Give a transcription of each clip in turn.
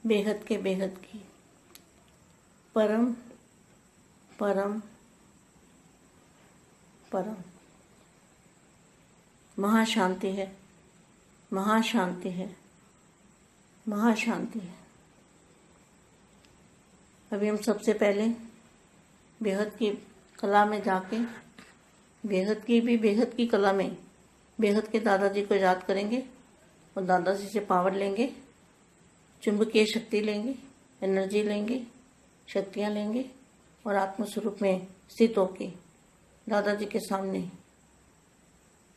बेहद के बेहद की परम परम परम महाशांति है, महाशांति है, महाशांति है। अभी हम सबसे पहले बेहद की कला में जाके बेहद की कला में बेहद के दादाजी को याद करेंगे और दादाजी से पावर लेंगे, चुंबकीय शक्ति लेंगे, एनर्जी लेंगे, शक्तियाँ लेंगे और आत्म स्वरूप में स्थित होके दादाजी के सामने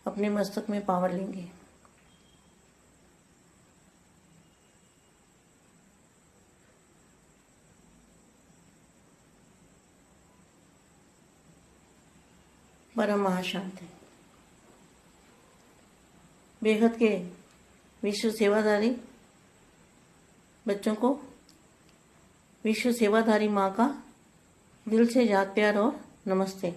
अपने मस्तक में पावर लेंगे। परम महाशांति। बेहद के विश्व सेवाधारी बच्चों को विश्व सेवाधारी माँ का दिल से याद प्यार और नमस्ते।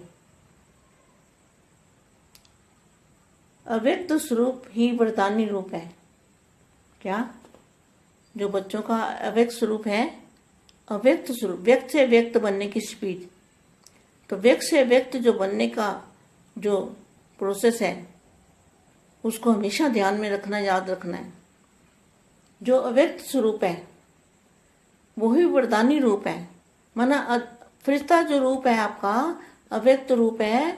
अव्यक्त स्वरूप ही वरदानी रूप है। क्या? जो बच्चों का अव्यक्त स्वरूप है, अव्यक्त स्वरूप, व्यक्त से व्यक्त बनने की स्पीड। तो व्यक्त से व्यक्त जो बनने का जो प्रोसेस है उसको हमेशा ध्यान में रखना, याद रखना है। जो अव्यक्त स्वरूप है वही वरदानी रूप है। माना फरिश्ता जो रूप है आपका अव्यक्त रूप है।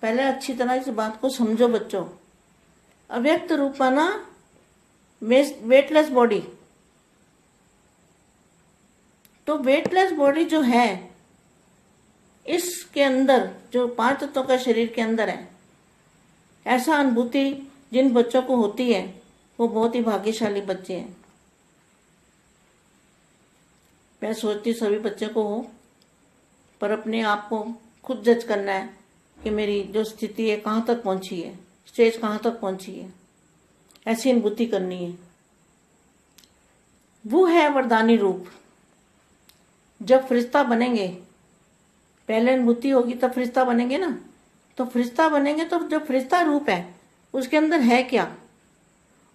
पहले अच्छी तरह इस बात को समझो बच्चों। अव्यक्त रूप माना वेटलेस बॉडी। तो वेटलेस बॉडी जो है इसके अंदर जो 5 तत्वों का शरीर के अंदर है, ऐसा अनुभूति जिन बच्चों को होती है वो बहुत ही भाग्यशाली बच्चे हैं। मैं सोचती सभी बच्चे को हो, पर अपने आप को खुद जज करना है कि मेरी जो स्थिति है कहाँ तक पहुंची है, स्टेज कहाँ तक पहुंची है, ऐसी अनुभूति करनी है। वो है वरदानी रूप। जब फरिश्ता बनेंगे, पहले अनुभूति होगी तब फरिश्ता बनेंगे ना। तो फरिश्ता बनेंगे तो जो फरिश्ता रूप है उसके अंदर है क्या?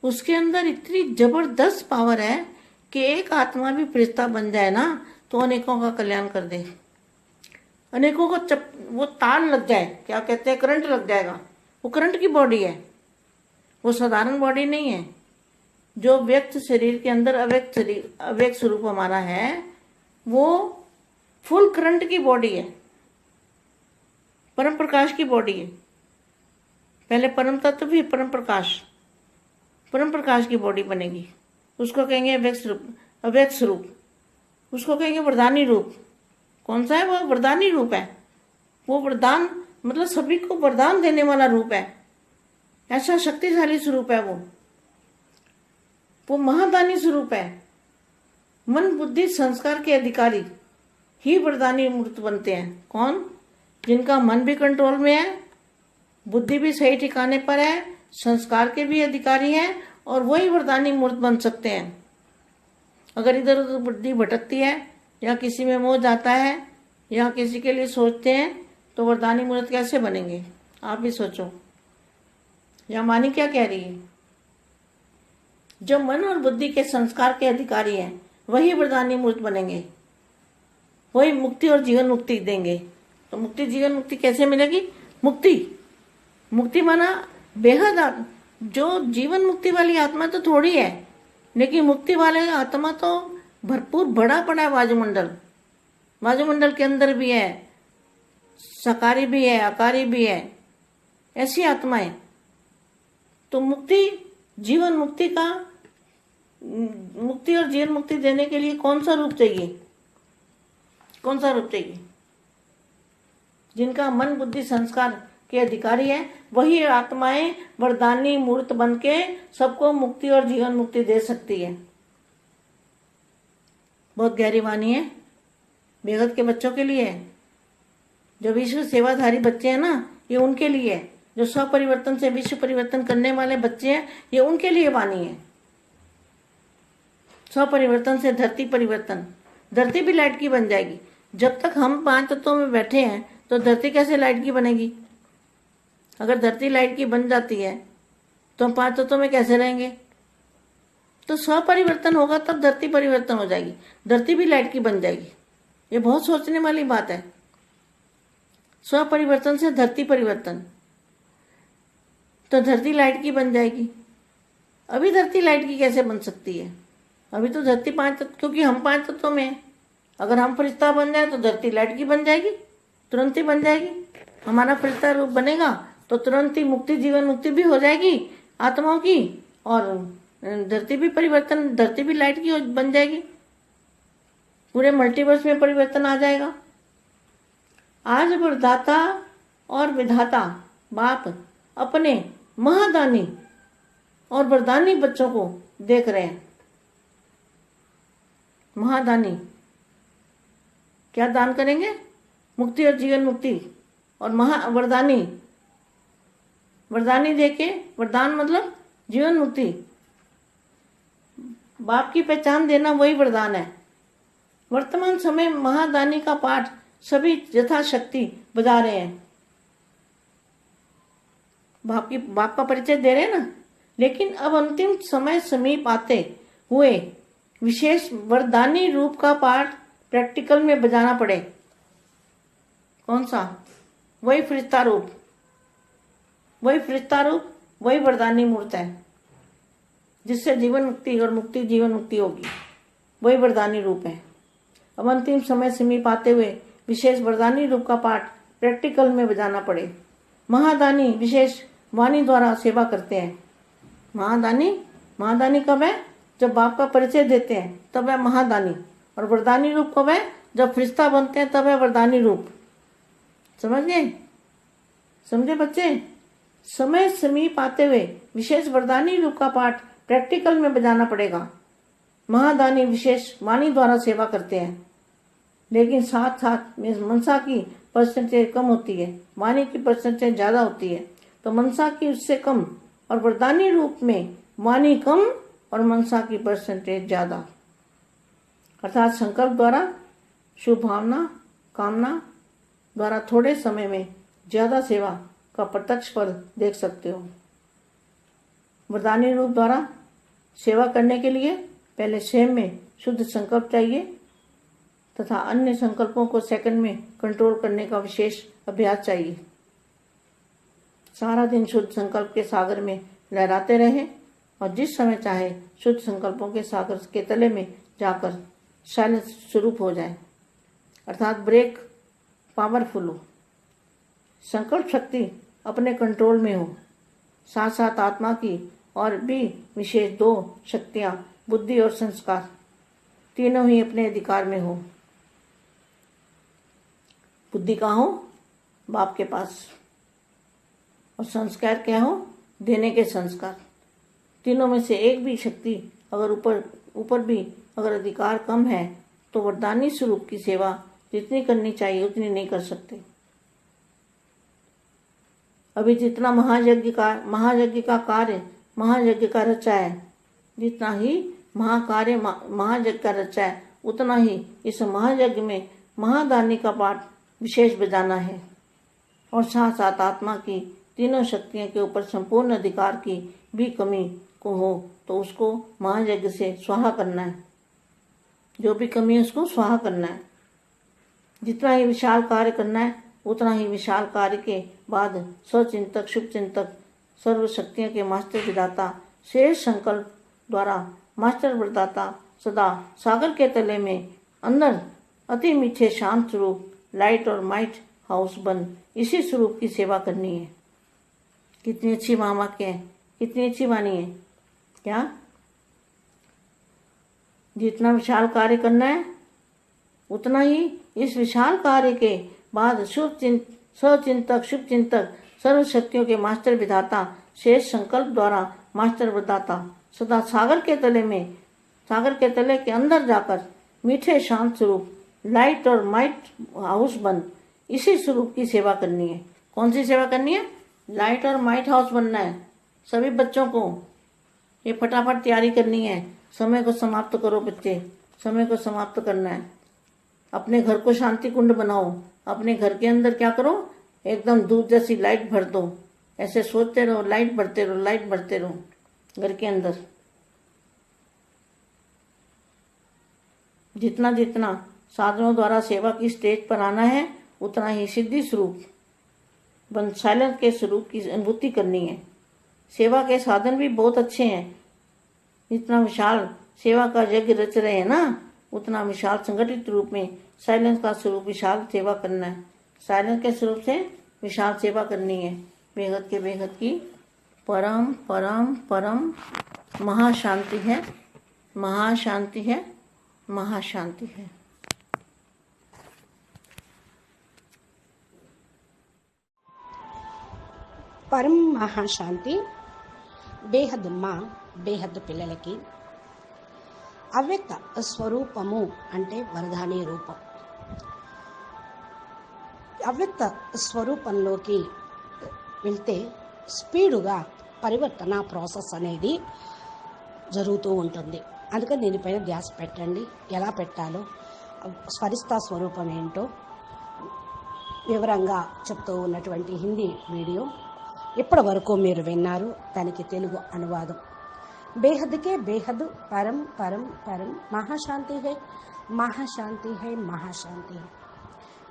उसके अंदर इतनी जबरदस्त पावर है कि एक आत्मा भी फरिश्ता बन जाए ना तो अनेकों का कल्याण कर दे। अनेकों को वो तार लग जाए, क्या कहते हैं, करंट लग जाएगा। वो करंट की बॉडी है, वो साधारण बॉडी नहीं है। जो व्यक्त शरीर के अंदर अव्यक्त स्वरूप हमारा है वो फुल करंट की बॉडी है, परम प्रकाश की बॉडी है। पहले परम तत्व भी परम प्रकाश की बॉडी बनेगी। उसको कहेंगे अव्यक्त स्वरूप। उसको कहेंगे वरदानी रूप। कौन सा है वो? वरदानी रूप है। वो वरदान मतलब सभी को वरदान देने वाला रूप है। ऐसा शक्तिशाली स्वरूप है वो महादानी स्वरूप है। मन बुद्धि संस्कार के अधिकारी ही वरदानी मूर्त बनते हैं। कौन? जिनका मन भी कंट्रोल में है, बुद्धि भी सही ठिकाने पर है, संस्कार के भी अधिकारी हैं और वही वरदानी मूर्त बन सकते हैं। अगर इधर उधर बुद्धि भटकती है या किसी में मोह जाता है या किसी के लिए सोचते हैं तो वरदानी मूर्त कैसे बनेंगे? आप भी सोचो। या मानी क्या कह रही है? जो मन और बुद्धि के संस्कार के अधिकारी हैं वही वरदानी मूर्त बनेंगे, वही मुक्ति और जीवन मुक्ति देंगे। तो मुक्ति जीवन मुक्ति कैसे मिलेगी? मुक्ति माना बेहद। जो जीवन मुक्ति वाली आत्मा तो थोड़ी है, लेकिन मुक्ति वाले आत्मा तो भरपूर बड़ा पड़ा है। वायुमंडल के अंदर भी है, सकारी भी है, अकारी भी है, ऐसी आत्माएं। तो जीवन मुक्ति और जीवन मुक्ति देने के लिए कौन सा रूप चाहिए? जिनका मन बुद्धि संस्कार के अधिकारी है वही आत्माएं वरदानी मूर्त बन के सबको मुक्ति और जीवन मुक्ति दे सकती है। बहुत गहरी वाणी है, बेहद के बच्चों के लिए है। जो विश्व सेवाधारी बच्चे हैं ना, ये उनके लिए है। जो स्वपरिवर्तन से विश्व परिवर्तन करने वाले बच्चे हैं, ये उनके लिए वाणी है। स्वपरिवर्तन से धरती परिवर्तन, धरती भी लाइट की बन जाएगी। जब तक हम 5 तत्वों में बैठे हैं तो धरती कैसे लाइट की बनेगी? अगर धरती लाइट की बन जाती है तो हम 5 तत्वों में कैसे रहेंगे? तो स्वपरिवर्तन होगा तब धरती परिवर्तन हो जाएगी, धरती भी लाइट की बन जाएगी। ये बहुत सोचने वाली बात है। स्वपरिवर्तन से धरती परिवर्तन, तो धरती लाइट की बन जाएगी। अभी धरती लाइट की कैसे बन सकती है? अभी तो धरती 5 तत्व, क्योंकि हम 5 तत्वों में हैं। अगर हम फरिश्ता बन जाए तो धरती लाइट की बन जाएगी, तुरंत ही बन जाएगी। हमारा फरिश्ता रूप बनेगा तो तुरंत ही मुक्ति, जीवन मुक्ति भी हो जाएगी आत्माओं की, और धरती भी परिवर्तन, धरती भी लाइट की बन जाएगी। पूरे मल्टीवर्स में परिवर्तन आ जाएगा। आज वरदाता और विधाता बाप अपने महादानी और वरदानी बच्चों को देख रहे हैं। महादानी क्या दान करेंगे? मुक्ति और जीवन मुक्ति। और वरदानी, वरदानी देके, वरदान मतलब जीवन मुक्ति। बाप की पहचान देना वही वरदान है। वर्तमान समय महादानी का पाठ सभी यथाशक्ति बजा रहे हैं। बाप का परिचय दे रहे हैं ना। लेकिन अब अंतिम समय समीप आते हुए विशेष वरदानी रूप का पाठ प्रैक्टिकल में बजाना पड़े। कौन सा? वही फरिश्ता रूप, वही फरिश्ता रूप, वही वरदानी मूर्त है, जिससे जीवन मुक्ति और मुक्ति जीवन मुक्ति होगी। वही वरदानी रूप है। अब अंतिम समय समीप आते हुए विशेष वरदानी रूप का पाठ प्रैक्टिकल में बजाना पड़े। महादानी विशेष वाणी द्वारा सेवा करते हैं। महादानी कब है? जब बाप का परिचय देते हैं तब है महादानी। और वरदानी रूप कब है? जब फरिश्ता बनते हैं तब है वरदानी रूप। समझ गए? समझे बच्चे? समय समीप आते हुए विशेष वरदानी रूप का पाठ प्रैक्टिकल में बजाना पड़ेगा। महादानी विशेष वाणी द्वारा सेवा करते हैं, लेकिन साथ साथ मनसा की परसेंटेज कम होती है, वाणी की परसेंटेज ज्यादा होती है। तो मनसा की उससे कम, और वरदानी रूप में वाणी कम और मनसा की परसेंटेज ज्यादा। अर्थात संकल्प द्वारा, शुभ भावना, कामना द्वारा थोड़े समय में ज्यादा सेवा का प्रत्यक्ष फल देख सकते हो। वरदानी रूप द्वारा सेवा करने के लिए पहले स्वयं में शुद्ध संकल्प चाहिए तथा अन्य संकल्पों को सेकंड में कंट्रोल करने का विशेष अभ्यास चाहिए। सारा दिन शुद्ध संकल्प के सागर में लहराते रहे और जिस समय चाहे शुद्ध संकल्पों के सागर के तले में जाकर शांत स्वरूप हो जाए, अर्थात ब्रेक पावरफुल हो, संकल्प शक्ति अपने कंट्रोल में हो। साथ साथ आत्मा की और भी विशेष 2 शक्तियां, बुद्धि और संस्कार, तीनों ही अपने अधिकार में हो। बुद्धि कहाँ हो? बाप के पास। और संस्कार क्या हो? देने के संस्कार। तीनों में से एक भी शक्ति अगर ऊपर भी अगर अधिकार कम है तो वरदानी स्वरूप की सेवा जितनी करनी चाहिए उतनी नहीं कर सकते। अभी जितना महायज्ञ का कार्य महायज्ञ का रचा है, जितना ही महायज्ञ का रचा है, उतना ही इस महायज्ञ में महादानी का पाठ विशेष बजाना है। और साथ साथ आत्मा की तीनों शक्तियों के ऊपर संपूर्ण अधिकार की भी कमी को हो तो उसको महायज्ञ से स्वाहा करना है। जो भी कमी है उसको स्वाहा करना है। जितना ही विशाल कार्य करना है उतना ही विशाल कार्य के बाद स्वचिंतक, शुभ चिंतक, सर्व शक्तियों के मास्टर विधाता शेष संकल्प द्वारा मास्टर वरदाता सदा सागर के तले में अंदर अति मीठे शांत स्वरूप लाइट और माइट हाउस बन इसी स्वरूप की सेवा करनी है। कितनी अच्छी मामा के हैं, कितनी अच्छी वाणी है। क्या जितना विशाल कार्य करना है उतना ही इस विशाल कार्य के बाद स्वचिंतक, शुभ चिंतक, सर्व शक्तियों के मास्टर विधाता शेष संकल्प द्वारा मास्टर वरदाता सदा सागर के तले के अंदर जाकर मीठे शांत स्वरूप लाइट और माइट हाउस बन इसी स्वरूप की सेवा करनी है। कौन सी सेवा करनी है? लाइट और माइट हाउस बनना है। सभी बच्चों को ये फटाफट तैयारी करनी है। समय को समाप्त करो बच्चे, समय को समाप्त करना है। अपने घर को शांति कुंड बनाओ। अपने घर के अंदर क्या करो? एकदम दूध जैसी लाइट भर दो। ऐसे सोचते रहो, लाइट भरते रहो, लाइट भरते रहो घर के अंदर। जितना जितना साधनों द्वारा सेवा की स्टेज पर आना है, उतना ही सिद्धि स्वरूप साइलेंस के स्वरूप की अनुभूति करनी है। सेवा के साधन भी बहुत अच्छे हैं। जितना विशाल सेवा का यज्ञ रच रहे हैं ना, उतना विशाल संगठित रूप में साइलेंस का स्वरूप विशाल सेवा करना है। साइलेंस के स्वरूप से विशाल सेवा करनी है। बेहद के बेहद की परम परम परम महाशांति है, महाशांति है, महाशांति है। పరం మహాశాంతి. బేహద్ మా బేహద్ పిల్లలకి అవ్యక్త స్వరూపము అంటే వరదాని రూపం. అవ్యక్త స్వరూపంలోకి వెళ్తే స్పీడుగా పరివర్తన ప్రాసెస్ అనేది జరుగుతూ ఉంటుంది. అందుకని దీనిపైన ధ్యాస పెట్టండి. ఎలా పెట్టాలో, స్వరిస్తా స్వరూపం ఏంటో వివరంగా చెప్తూ ఉన్నటువంటి హిందీ వీడియో ఇప్పటి వరకు మీరు విన్నారు. దానికి తెలుగు అనువాదం. బేహద్కే బేహద్, పరం పరం పరం, మహాశాంతి హై, మహాశాంతి హై, మహాశాంతి హై.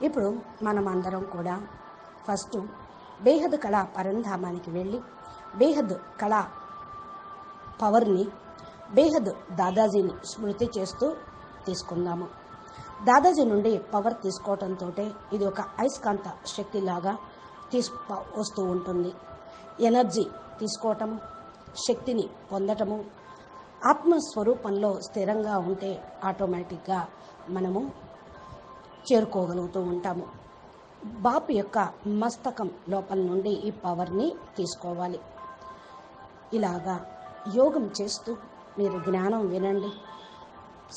ఇప్పుడు మనం అందరం కూడా ఫస్ట్ బేహద్ కళా పరంధామానికి వెళ్ళి బేహద్ కళా పవర్ని, బేహద్ దాదాజీని స్మృతి చేస్తూ తీసుకుందాము. దాదాజీ నుండి పవర్ తీసుకోవటంతో ఇది ఒక అయస్కాంత శక్తిలాగా వస్తూ ఉంటుంది. ఎనర్జీ తీసుకోవటం, శక్తిని పొందటము, ఆత్మస్వరూపంలో స్థిరంగా ఉంటే ఆటోమేటిక్గా మనము చేరుకోగలుగుతూ ఉంటాము. బాపు యొక్క మస్తకం లోపల నుండి ఈ పవర్ని తీసుకోవాలి. ఇలాగా యోగం చేస్తూ మీరు జ్ఞానం వినండి.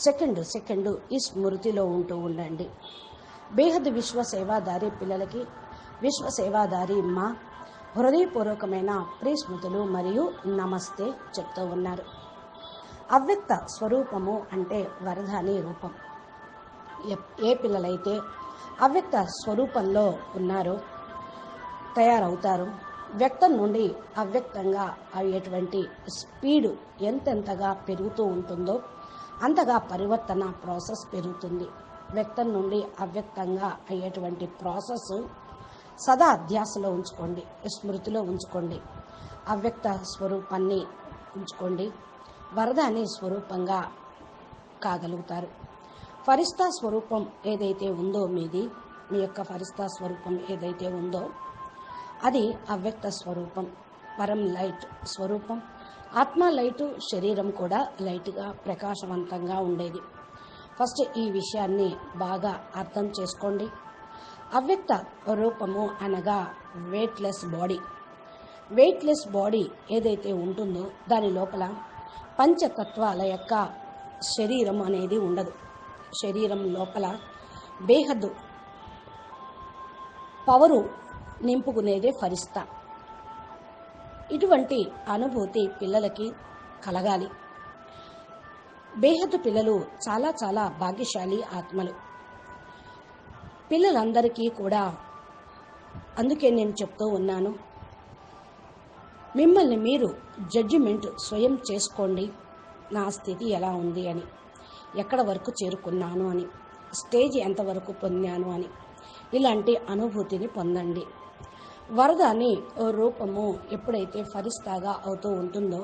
సెకండ్ సెకండ్ ఈ స్మృతిలో ఉంటూ ఉండండి. బేహద్ విశ్వ సేవాదారి పిల్లలకి విశ్వ సేవాదారి మా హృదయపూర్వకమైన ప్రియస్మృతులు మరియు నమస్తే చెప్తూ ఉన్నారు. అవ్యక్త స్వరూపము అంటే వరదాని రూపం. ఏ పిల్లలైతే అవ్యక్త స్వరూపంలో ఉన్నారో తయారవుతారో, వ్యక్తం నుండి అవ్యక్తంగా అయ్యేటువంటి స్పీడు ఎంతెంతగా పెరుగుతూ ఉంటుందో అంతగా పరివర్తన ప్రాసెస్ పెరుగుతుంది. వ్యక్తం నుండి అవ్యక్తంగా అయ్యేటువంటి ప్రాసెస్ సదా అధ్యాసలో ఉంచుకోండి, స్మృతిలో ఉంచుకోండి. అవ్యక్త స్వరూపాన్ని ఉంచుకోండి. వరదాని స్వరూపంగా కాగలుగుతారు. ఫరిస్తా స్వరూపం ఏదైతే ఉందో మీది, మీ యొక్క ఫరిస్తా స్వరూపం ఏదైతే ఉందో అది అవ్యక్త స్వరూపం, పరం లైట్ స్వరూపం. ఆత్మ లైటు, శరీరం కూడా లైట్గా ప్రకాశవంతంగా ఉండేది. ఫస్ట్ ఈ విషయాన్ని బాగా అర్థం చేసుకోండి. అవ్యక్త రూపము అనగా వెయిట్లెస్ బాడీ. వెయిట్లెస్ బాడీ ఏదైతే ఉంటుందో దాని లోపల పంచతత్వాల యొక్క శరీరం అనేది ఉండదు. శరీరం లోపల బేహద్దు పవరు నింపుకునేదే ఫరిస్తా. ఇటువంటి అనుభూతి పిల్లలకి కలగాలి. బేహద్దు పిల్లలు చాలా చాలా భాగ్యశాలి ఆత్మలు. పిల్లలందరికీ కూడా అందుకే నేను చెప్తూ ఉన్నాను, మిమ్మల్ని మీరు జడ్జిమెంట్ స్వయం చేసుకోండి. నా స్థితి ఎలా ఉంది అని, ఎక్కడ వరకు చేరుకున్నాను అని, స్టేజ్ ఎంతవరకు పొందాను అని, ఇలాంటి అనుభూతిని పొందండి. వరదాని రూపము ఎప్పుడైతే ఫరిస్తాగా అవుతూ ఉంటుందో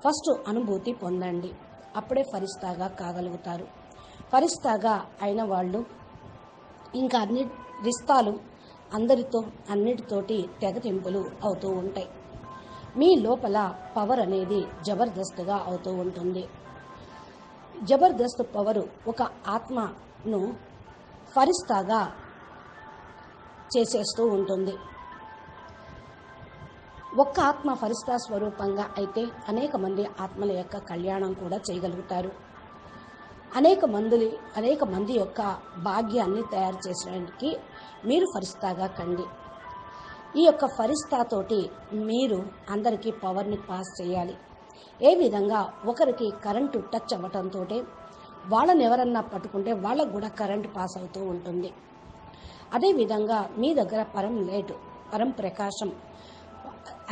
ఫస్ట్ అనుభూతి పొందండి. అప్పుడే ఫరిస్తాగా కాగలుగుతారు. ఫరిస్తాగా అయిన వాళ్ళు ఇంకా అన్ని రిస్తాలు అందరితో అన్నిటితోటి తెగతింపులు అవుతూ ఉంటాయి. మీ లోపల పవర్ అనేది జబర్దస్త్గా అవుతూ ఉంటుంది. జబర్దస్త్ పవరు ఒక ఆత్మను ఫరిస్తాగా చేసేస్తూ ఉంటుంది. ఒక్క ఆత్మ ఫరిస్తా స్వరూపంగా అయితే అనేక మంది ఆత్మల యొక్క కళ్యాణం కూడా చేయగలుగుతారు. అనేక మంది యొక్క భాగ్యాన్ని తయారు చేసడానికి మీరు ఫరిస్తాగా కండి. ఈ యొక్క ఫరిస్తాతోటి మీరు అందరికీ పవర్ని పాస్ చేయాలి. ఏ విధంగా ఒకరికి కరెంటు టచ్ అవ్వటంతో వాళ్ళని ఎవరన్నా పట్టుకుంటే వాళ్ళకు కూడా కరెంటు పాస్ అవుతూ ఉంటుంది. అదేవిధంగా మీ దగ్గర పరం లైట్, పరం ప్రకాశం,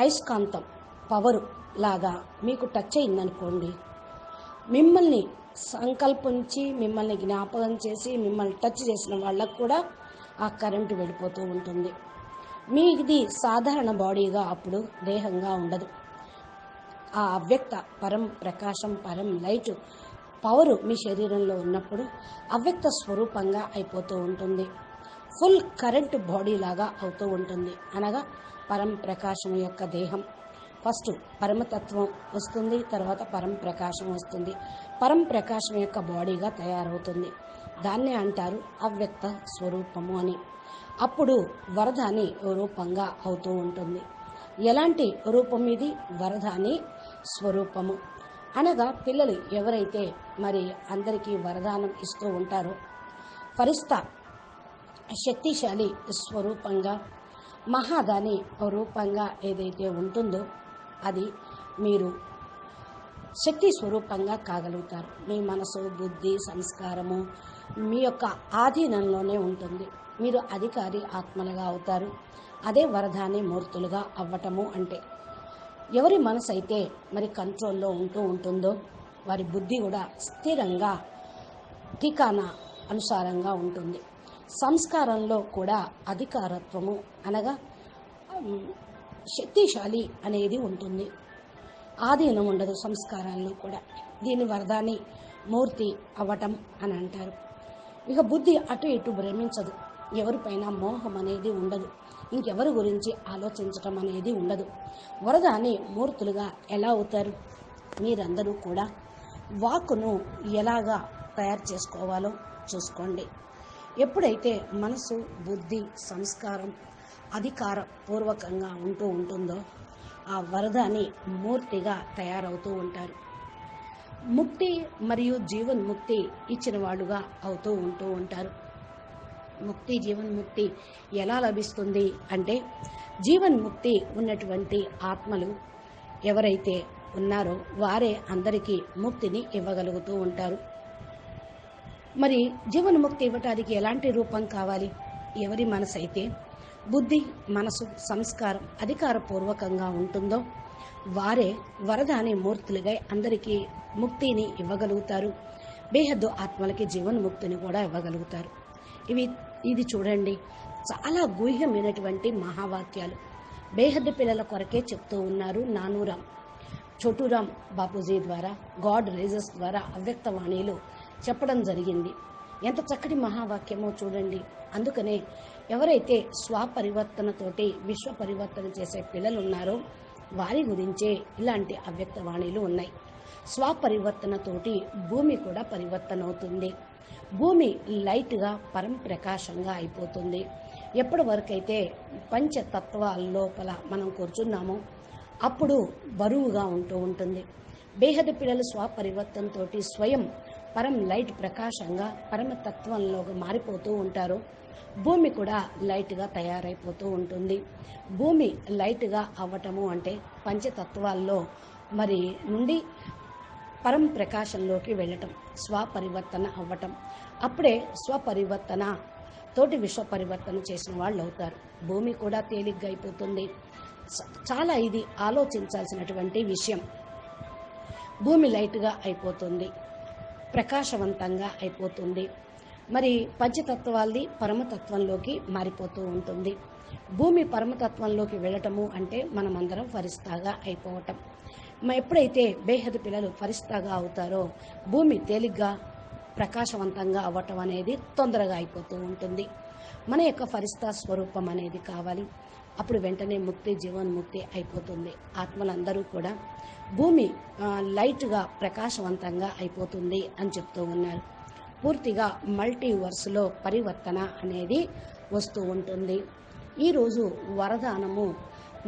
అయస్కాంతం పవరు లాగా మీకు టచ్ అయిందనుకోండి, మిమ్మల్ని సంకల్పించి మిమ్మల్ని జ్ఞాపకం చేసి మిమ్మల్ని టచ్ చేసిన వాళ్ళకు కూడా ఆ కరెంటు వెళ్ళిపోతూ ఉంటుంది. మీది సాధారణ బాడీగా అప్పుడు దేహంగా ఉండదు. ఆ అవ్యక్త పరం ప్రకాశం, పరం లైట్ పవరు మీ శరీరంలో ఉన్నప్పుడు అవ్యక్త స్వరూపంగా అయిపోతూ ఉంటుంది. ఫుల్ కరెంటు బాడీ లాగా అవుతూ ఉంటుంది. అనగా పరం ప్రకాశం యొక్క దేహం ఫస్ట్ పరమతత్వం వస్తుంది, తర్వాత పరం ప్రకాశం వస్తుంది. పరం ప్రకాశం యొక్క బాడీగా తయారవుతుంది. దాన్నే అంటారు అవ్యక్త స్వరూపము అని. అప్పుడు వరదాని రూపంగా అవుతూ ఉంటుంది. ఎలాంటి రూపం ఇది? వరదాని స్వరూపము. అనగా పిల్లలు ఎవరైతే మరి అందరికీ వరదానం ఇస్తూ ఉంటారో, ఫరిస్తా శక్తిశాలి స్వరూపంగా మహాదాని రూపంగా ఏదైతే ఉంటుందో అది మీరు శక్తి స్వరూపంగా కాగలుగుతారు. మీ మనసు, బుద్ధి, సంస్కారము మీ యొక్క ఆధీనంలోనే ఉంటుంది. మీరు అధికారి ఆత్మలుగా అవుతారు. అదే వరదాని మూర్తులుగా అవ్వటము అంటే. ఎవరి మనసు అయితే మరి కంట్రోల్లో ఉంటుందో వారి బుద్ధి కూడా స్థిరంగా ఠికానా అనుసారంగా ఉంటుంది. సంస్కారంలో కూడా అధికారత్వము అనగా శక్తిశాలి అనేది ఉంటుంది. ఆధీనం ఉండదు సంస్కారాల్లో కూడా. దీని వరదాని మూర్తి అవ్వటం అని అంటారు. ఇక బుద్ధి అటు ఇటు భ్రమించదు. ఎవరిపైన మోహం అనేది ఉండదు. ఇంకెవరి గురించి ఆలోచించటం అనేది ఉండదు. వరదాని మూర్తులుగా ఎలా అవుతారు? మీరందరూ కూడా వాక్కును ఎలాగా తయారు చేసుకోవాలో చూసుకోండి. ఎప్పుడైతే మనసు, బుద్ధి, సంస్కారం అధికార పూర్వకంగా ఉంటుందో ఆ వరదాని మూర్తిగా తయారవుతూ ఉంటారు. ముక్తి మరియు జీవన్ముక్తి ఇచ్చిన వాళ్ళుగా అవుతూ ఉంటారు. ముక్తి, జీవన్ముక్తి ఎలా లభిస్తుంది అంటే, జీవన్ముక్తి ఉన్నటువంటి ఆత్మలు ఎవరైతే ఉన్నారో వారే అందరికీ ముక్తిని ఇవ్వగలుగుతూ ఉంటారు. మరి జీవన్ముక్తి ఇవ్వటానికి ఎలాంటి రూపం కావాలి? ఎవరి మనసు అయితే బుద్ధి, మనసు, సంస్కారం అధికారపూర్వకంగా ఉంటుందో వారే వరదాని మూర్తులుగా అందరికీ ముక్తిని ఇవ్వగలుగుతారు. బేహద్దు ఆత్మలకి జీవన్ముక్తిని కూడా ఇవ్వగలుగుతారు. ఇది చూడండి, చాలా గుహ్యమైనటువంటి మహావాక్యాలు బేహద్దు పిల్లల కొరకే చెప్తూ ఉన్నారు నానూరాం, చోటూరాం బాపూజీ ద్వారా, గాడ్ రేజెస్ ద్వారా అవ్యక్తవాణిలో చెప్పడం జరిగింది. ఎంత చక్కటి మహావాక్యమో చూడండి. అందుకనే ఎవరైతే స్వపరివర్తనతోటి విశ్వ పరివర్తన చేసే పిల్లలు ఉన్నారో వారి గురించే ఇలాంటి అవ్యక్తవాణిలు ఉన్నాయి. స్వపరివర్తనతోటి భూమి కూడా పరివర్తన అవుతుంది. భూమి లైట్గా పరం ప్రకాశంగా అయిపోతుంది. ఎప్పటి వరకైతే పంచతత్వాల లోపల మనం కూర్చున్నామో అప్పుడు బరువుగా ఉంటుంది. బేహద పిల్లలు స్వపరివర్తనతోటి స్వయం పరం లైట్ ప్రకాశంగా పరమతత్వంలో మారిపోతూ ఉంటారు. భూమి కూడా లైట్గా తయారైపోతూ ఉంటుంది. భూమి లైట్గా అవ్వటము అంటే పంచతత్వాల్లో మరి నుండి పరం ప్రకాశంలోకి వెళ్ళటం, స్వపరివర్తన అవ్వటం. అప్పుడే స్వపరివర్తన తోటి విశ్వ పరివర్తన చేసిన వాళ్ళు అవుతారు. భూమి కూడా తేలిగ్గా అయిపోతుంది. చాలా ఇది ఆలోచించాల్సినటువంటి విషయం. భూమి లైట్గా అయిపోతుంది, ప్రకాశవంతంగా అయిపోతుంది. మరి పంచతత్వాల్ది పరమతత్వంలోకి మారిపోతూ ఉంటుంది. భూమి పరమతత్వంలోకి వెళ్ళటము అంటే మనమందరం ఫరిస్తాగా అయిపోవటం. ఎప్పుడైతే బేహదు పిల్లలు ఫరిస్తాగా అవుతారో భూమి తేలిగ్గా ప్రకాశవంతంగా అవ్వటం అనేది తొందరగా అయిపోతూ ఉంటుంది. మన యొక్క ఫరిస్తా స్వరూపం అనేది కావాలి. అప్పుడు వెంటనే ముక్తి, జీవన్ముక్తి అయిపోతుంది. ఆత్మలందరూ కూడా భూమి లైట్గా ప్రకాశవంతంగా అయిపోతుంది అని చెప్తూ ఉన్నారు. పూర్తిగా మల్టీవర్స్లో పరివర్తన అనేది వస్తూ ఉంటుంది. ఈరోజు వరదానము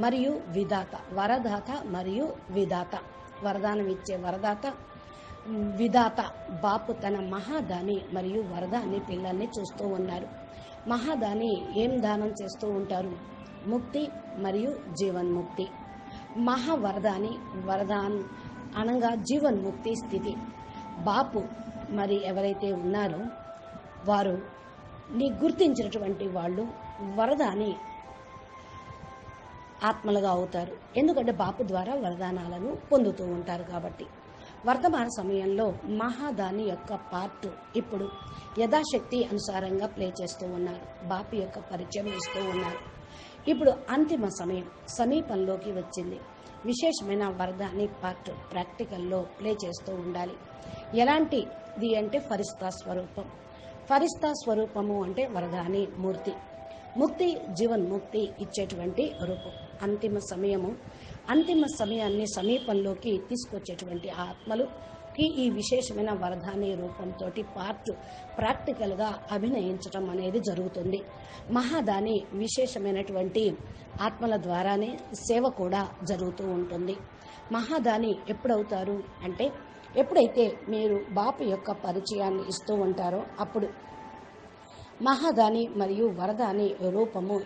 మరియు విధాత, వరదాత మరియు విధాత, వరదానం ఇచ్చే వరదాత, విధాత బాపు తన మహాదాని మరియు వరదాని పిల్లల్ని చూస్తూ ఉన్నారు. మహాదాని ఏం దానం చేస్తూ ఉంటారు? ముక్తి మరియు జీవన్ముక్తి. మహావరదాని వరదాన్ అనగా జీవన్ముక్తి స్థితి. బాపు మరి ఎవరైతే ఉన్నారో వారు నీ గుర్తించినటువంటి వాళ్ళు వరదాని ఆత్మలుగా అవుతారు. ఎందుకంటే బాపు ద్వారా వరదానాలను పొందుతూ ఉంటారు కాబట్టి. వర్తమాన సమయంలో మహాదాని యొక్క పార్ట్ ఇప్పుడు యథాశక్తి అనుసారంగా ప్లే చేస్తూ ఉన్నారు. బాపు యొక్క పరిచయం ఇస్తూ ఉన్నారు. ఇప్పుడు అంతిమ సమయం సమీపంలోకి వచ్చింది. విశేషమైన వరదాని పార్ట్ ప్రాక్టికల్లో ప్లే చేస్తూ ఉండాలి. ఎలాంటిది అంటే ఫరిస్తా స్వరూపం. ఫరిస్తా స్వరూపము అంటే వరదాని మూర్తి, ముక్తి జీవన్ముక్తి ఇచ్చేటువంటి రూపం. అంతిమ సమయాన్ని సమీపంలోకి తీసుకొచ్చేటువంటి ఆత్మలుకి ఈ విశేషమైన వరదాని రూపంతో పార్ట్ ప్రాక్టికల్గా అభినయించడం అనేది జరుగుతుంది. మహాదాని విశేషమైనటువంటి ఆత్మల ద్వారానే సేవ కూడా జరుగుతూ ఉంటుంది. మహాదాని ఎప్పుడవుతారు అంటే ఎప్పుడైతే మీరు బాపు యొక్క పరిచయాన్ని ఇస్తూ ఉంటారో అప్పుడు. మహాదాని మరియు వరదాని రూపము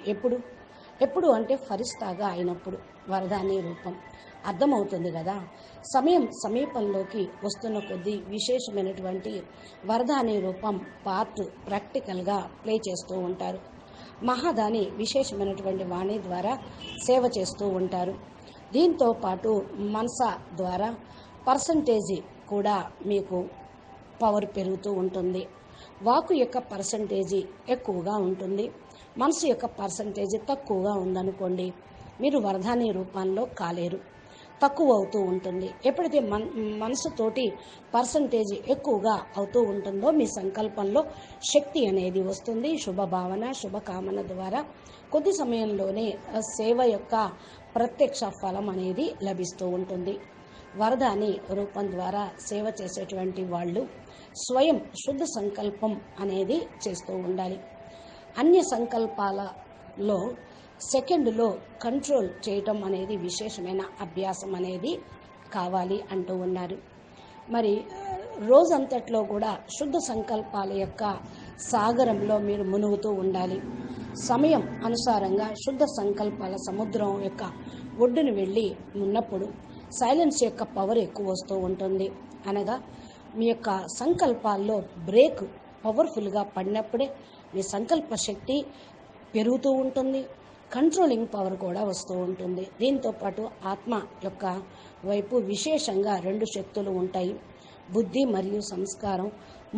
ఎప్పుడు అంటే ఫరిస్తాగా అయినప్పుడు వరదాని రూపం అర్థమవుతుంది కదా. సమీపంలోకి వస్తున్న కొద్దీ విశేషమైనటువంటి వరదాని రూపం పార్ట్ ప్రాక్టికల్గా ప్లే చేస్తూ ఉంటారు. మహాదాని విశేషమైనటువంటి వాణి ద్వారా సేవ చేస్తూ ఉంటారు. దీంతో పాటు మనసా ద్వారా పర్సంటేజీ కూడా మీకు పవర్ పెరుగుతూ ఉంటుంది. వాకు యొక్క పర్సంటేజీ ఎక్కువగా ఉంటుంది, మనసు యొక్క పర్సంటేజీ తక్కువగా ఉందనుకోండి, మీరు వరదాని రూపంలో కాలేరు, తక్కువ అవుతూ ఉంటుంది. ఎప్పుడైతే మనసుతోటి పర్సంటేజ్ ఎక్కువగా అవుతూ ఉంటుందో మీ సంకల్పంలో శక్తి అనేది వస్తుంది. శుభభావన శుభకామన ద్వారా కొద్ది సమయంలోనే సేవ యొక్క ప్రత్యక్ష ఫలం అనేది లభిస్తూ ఉంటుంది. వరదాని రూపం ద్వారా సేవ చేసేటువంటి వాళ్ళు స్వయం శుద్ధ సంకల్పం అనేది చేస్తూ ఉండాలి. అన్య సంకల్పాలలో సెకండ్లో కంట్రోల్ చేయటం అనేది విశేషమైన అభ్యాసం అనేది కావాలి అంటూ ఉన్నారు. మరి రోజంతట్లో కూడా శుద్ధ సంకల్పాల యొక్క సాగరంలో మీరు మునుగుతూ ఉండాలి. సమయం అనుసారంగా శుద్ధ సంకల్పాల సముద్రం యొక్క ఒడ్డును వెళ్ళి ఉన్నప్పుడు సైలెన్స్ యొక్క పవర్ ఎక్కువ వస్తూ ఉంటుంది. అనగా మీ యొక్క సంకల్పాల్లో బ్రేక్ పవర్ఫుల్గా పడినప్పుడే మీ సంకల్ప శక్తి పెరుగుతూ ఉంటుంది, కంట్రోలింగ్ పవర్ కూడా వస్తూ ఉంటుంది. దీంతోపాటు ఆత్మ యొక్క వైపు విశేషంగా 2 శక్తులు ఉంటాయి. బుద్ధి మరియు సంస్కారం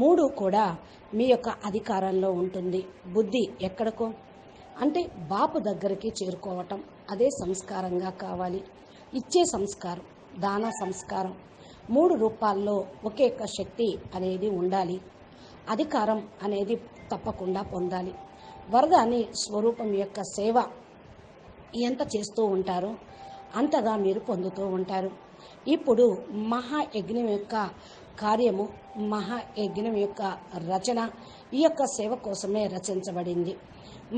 3 కూడా మీ యొక్క అధికారంలో ఉంటుంది. బుద్ధి ఎక్కడికో అంటే బాపు దగ్గరికి చేరుకోవటం, అదే సంస్కారంగా కావాలి. ఇచ్చే సంస్కారం, దాన సంస్కారం 3 రూపాల్లో ఒకే ఒక్క శక్తి అనేది ఉండాలి. అధికారం అనేది తప్పకుండా పొందాలి. వరదాని స్వరూపం యొక్క సేవ ఎంత చేస్తూ ఉంటారో అంతగా మీరు పొందుతూ ఉంటారు. ఇప్పుడు మహాయజ్ఞం యొక్క కార్యము, మహాయజ్ఞం యొక్క రచన ఈ యొక్క సేవ కోసమే రచించబడింది.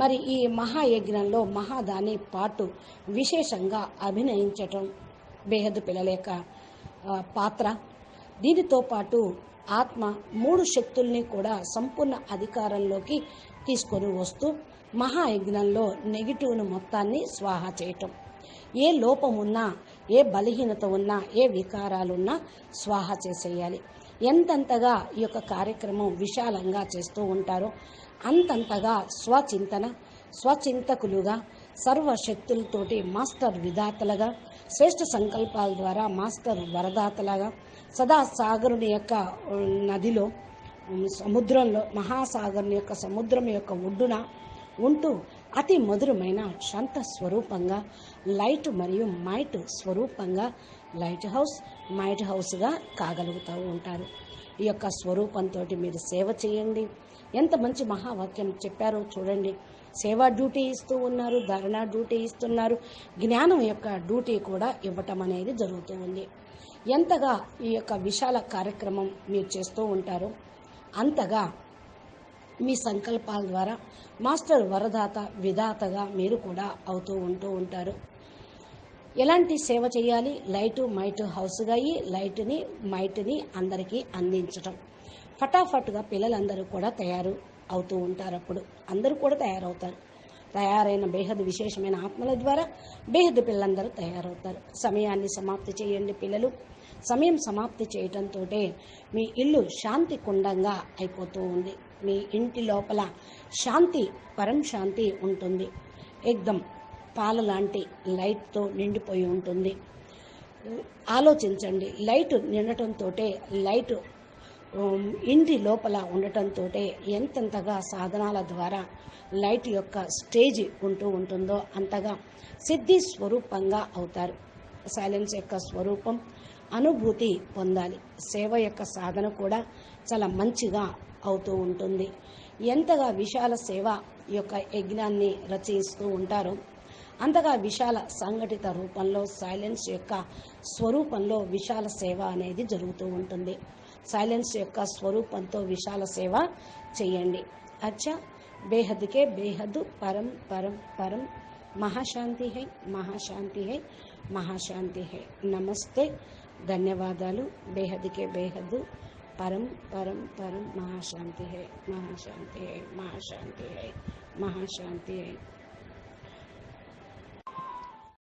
మరి ఈ మహాయజ్ఞంలో మహాదాని పాటు విశేషంగా అభినయించటం బేహద్దు పిల్లల యొక్క పాత్ర. దీనితో పాటు ఆత్మ 3 శక్తుల్ని కూడా సంపూర్ణ అధికారంలోకి తీసుకొని వస్తూ మహాయజ్ఞంలో నెగిటివ్ను మొత్తాన్ని స్వాహా చేయటం. ఏ లోపం ఉన్నా, ఏ బలహీనత ఉన్నా, ఏ వికారాలున్నా స్వాహా చేసేయాలి. ఎంతంతగా ఈ యొక్క కార్యక్రమం విశాలంగా చేస్తూ ఉంటారో అంతంతగా స్వచింతకులుగా సర్వశక్తులతోటి మాస్టర్ విధాతలుగా, శ్రేష్ఠ సంకల్పాల ద్వారా మాస్టర్ వరదాతలుగా, సదా సాగరుని యొక్క నదిలో సముద్రంలో మహాసాగరుని యొక్క సముద్రం యొక్క ఒడ్డున ఉంటూ అతి మధురమైన శాంత స్వరూపంగా, లైట్ మరియు మైట్ స్వరూపంగా మైట్ హౌస్గా కాగలుగుతూ ఉంటారు. ఈ యొక్క స్వరూపంతో మీరు సేవ చేయండి. ఎంత మంచి మహావాక్యం చెప్పారో చూడండి. సేవా డ్యూటీ ఇస్తూ ఉన్నారు, ధారణా డ్యూటీ ఇస్తున్నారు, జ్ఞానం యొక్క డ్యూటీ కూడా ఇవ్వటం అనేది జరుగుతూ ఉంది. ఎంతగా ఈ యొక్క విశాల కార్యక్రమం మీరు చేస్తూ ఉంటారో అంతగా మీ సంకల్పాల ద్వారా మాస్టర్ వరదాత విధాతగా మీరు కూడా అవుతూ ఉంటారు. ఎలాంటి సేవ చేయాలి? లైటు మైట్ హౌస్గా అయ్యి లైట్ని మైట్ని అందరికీ అందించటం. ఫటాఫట్గా పిల్లలందరూ కూడా తయారు అవుతూ ఉంటారు. అప్పుడు అందరూ కూడా తయారవుతారు. తయారైన బేహద్ విశేషమైన ఆత్మల ద్వారా బేహద్ పిల్లలందరూ తయారవుతారు. సమయాన్ని సమాప్తి చేయండి పిల్లలు. సమయం సమాప్తి చేయటంతో మీ ఇల్లు శాంతి కుండంగా అయిపోతూ ఉంది. మీ ఇంటి లోపల శాంతి, పరం శాంతి ఉంటుంది. ఏకదం పాల లాంటి లైట్తో నిండిపోయి ఉంటుంది. ఆలోచించండి. లైట్ నిండటంతో లైట్ ఇంటి లోపల ఉండటంతో ఎంతెంతగా సాధనాల ద్వారా లైట్ యొక్క స్టేజ్ ఉంటుందో అంతగా సిద్ధి స్వరూపంగా అవుతారు. సైలెన్స్ యొక్క స్వరూపం అనుభూతి పొందాలి. సేవ యొక్క సాధన కూడా చాలా మంచిగా అవుతూ ఉంటుంది. ఎంతగా విశాల సేవ యొక్క యజ్ఞాన్ని రచిస్తూ ఉంటారో అంతగా విశాల సంఘటిత రూపంలో సైలెన్స్ యొక్క స్వరూపంలో విశాల సేవ అనేది జరుగుతూ ఉంటుంది. సైలెన్స్ యొక్క స్వరూపంతో విశాల సేవ చేయండి. అచ్చా, బేహద్కే బేహద్ పరం పరం పరం మహాశాంతి హై, మహాశాంతి హై, మహాశాంతి హై. నమస్తే, ధన్యవాదాలు. బేహద్కే బేహద్ పరం పరం పరం మహాశాంతి హై, మహాశాంతి హై, మహాశాంతి హై, మహాశాంతి హై.